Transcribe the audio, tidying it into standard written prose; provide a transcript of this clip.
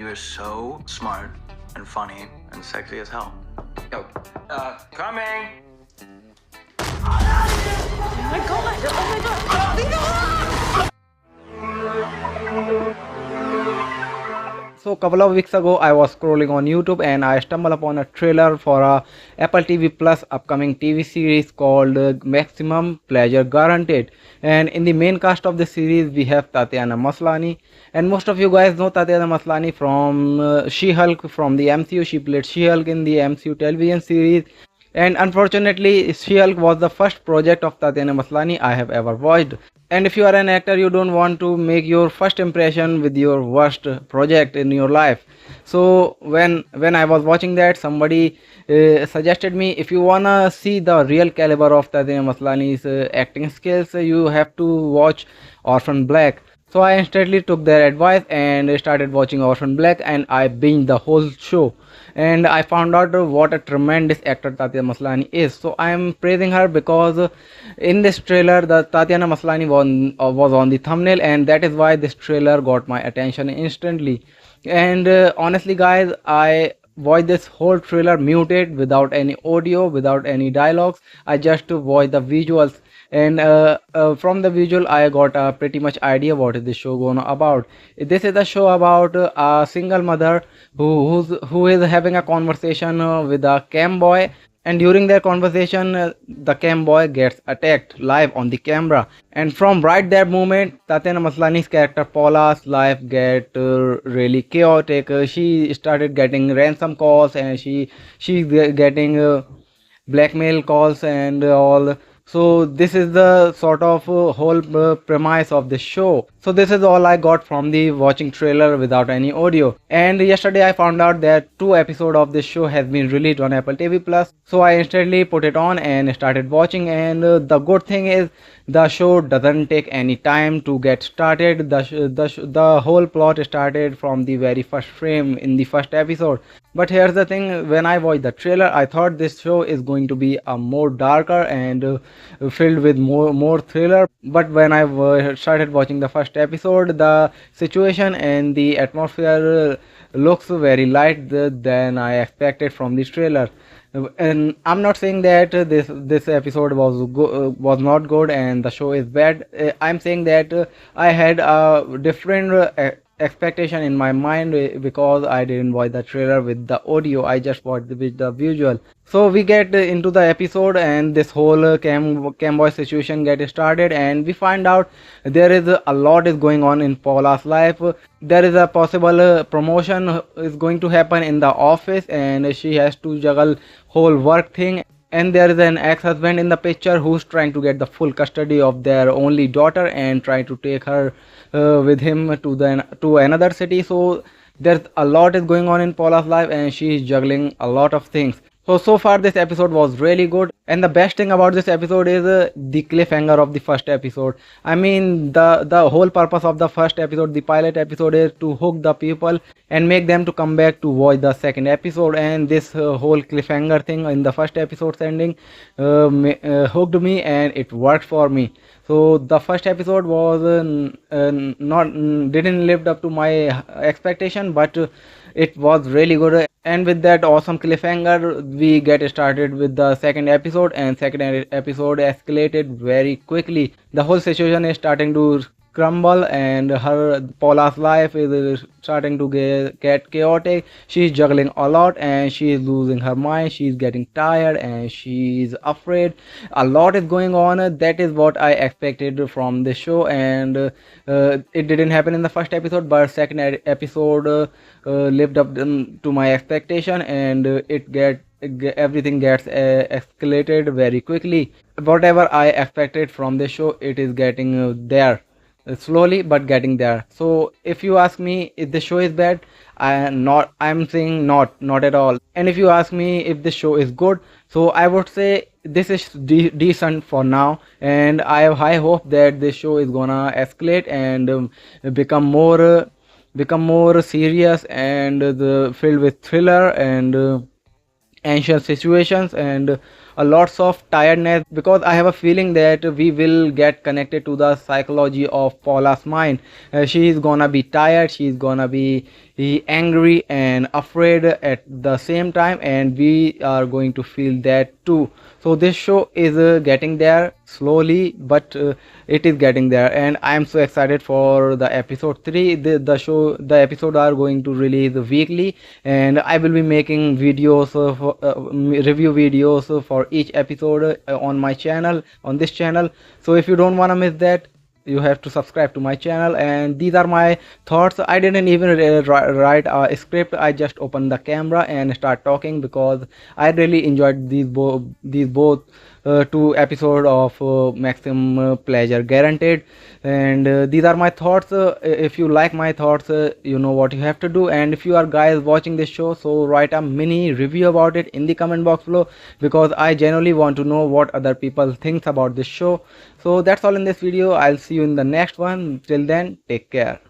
You are so smart and funny and sexy as hell. Yo, coming! Oh my god! Oh my god! So a couple of weeks ago I was scrolling on YouTube and I stumbled upon a trailer for a Apple TV Plus upcoming TV series called Maximum Pleasure Guaranteed. And in the main cast of the series we have Tatiana Maslany, and most of you guys know Tatiana Maslany from She-Hulk from the MCU. She played She-Hulk in the MCU television series. And unfortunately, She-Hulk was the first project of Tatiana Maslany I have ever watched. And if you are an actor, you don't want to make your first impression with your worst project in your life. So when I was watching that, somebody suggested me, if you wanna see the real caliber of Tatiana Maslany's acting skills, you have to watch Orphan Black. So I instantly took their advice and started watching Orphan Black, and I binged the whole show. And I found out what a tremendous actor Tatiana Maslany is. So I am praising her because in this trailer the Tatiana Maslany was on the thumbnail, and that is why this trailer got my attention instantly. And honestly guys, I watched this whole trailer muted, without any audio, without any dialogues. I just watched the visuals, and from the visual I got a pretty much idea what is this show going about. This is a show about a single mother who is having a conversation with a cam boy, and during their conversation the cam boy gets attacked live on the camera. And from right that moment, Tatiana Maslany's character Paula's life get really chaotic. She started getting ransom calls, and she's getting blackmail calls and all. So this is the sort of whole premise of the show. So this is all I got from the watching trailer without any audio. And yesterday I found out that 2 episodes of this show has been released on Apple TV Plus. So I instantly put it on and started watching. And the good thing is the show doesn't take any time to get started. The whole plot started from the very first frame in the first episode. But here's the thing, when I watched the trailer I thought this show is going to be a more darker and filled with more thriller. But when I started watching the first episode, the situation and the atmosphere looks very light than I expected from the trailer. And I'm not saying that this episode was not good and the show is bad. I'm saying that I had a different expectation in my mind because I didn't watch the trailer with the audio. I just watched with the visual. So we get into the episode, and this whole cam boy situation get started, and we find out there is a lot is going on in Paula's life. There is a possible promotion is going to happen in the office, and she has to juggle whole work thing. And there is an ex-husband in the picture who's trying to get the full custody of their only daughter and trying to take her with him to another city. So there's a lot is going on in Paula's life, and she is juggling a lot of things. So far this episode was really good, and the best thing about this episode is the cliffhanger of the first episode. I mean, the whole purpose of the first episode, the pilot episode, is to hook the people and make them to come back to watch the second episode. And this whole cliffhanger thing in the first episode's ending hooked me, and it worked for me. So the first episode was not didn't lived up to my expectation, but it was really good. And with that awesome cliffhanger, we get started with the second episode, and second episode escalated very quickly. The whole situation is starting to crumble, and Paula's life is starting to get chaotic. She's juggling a lot, and she is losing her mind. She's getting tired, and she's afraid. A lot is going on. That is what I expected from the show, and it didn't happen in the first episode, but second episode lived up to my expectation, and everything gets escalated very quickly. Whatever I expected from the show, it is getting there. Slowly but getting there. So if you ask me if the show is bad, I'm saying not at all. And if you ask me if the show is good, so I would say this is decent for now, and I have high hope that this show is gonna escalate and become more serious and filled with thriller and anxious situations and a lots of tiredness, because I have a feeling that we will get connected to the psychology of Paula's mind. She is gonna be tired, she is gonna be angry and afraid at the same time, and we are going to feel that too. So this show is getting there slowly, but it is getting there, and I am so excited for the episode 3. The episode are going to release weekly, and I will be making videos review videos for each episode on my channel, on this channel. So if you don't want to miss that, you have to subscribe to my channel. And these are my thoughts. I didn't even write a script. I just opened the camera and start talking because I really enjoyed these both two episodes of Maximum Pleasure Guaranteed. And these are my thoughts. If you like my thoughts, you know what you have to do. And if you are guys watching this show, so write a mini review about it in the comment box below, because I genuinely want to know what other people thinks about this show. So that's all in this video. I'll see you in the next one. Till then, take care.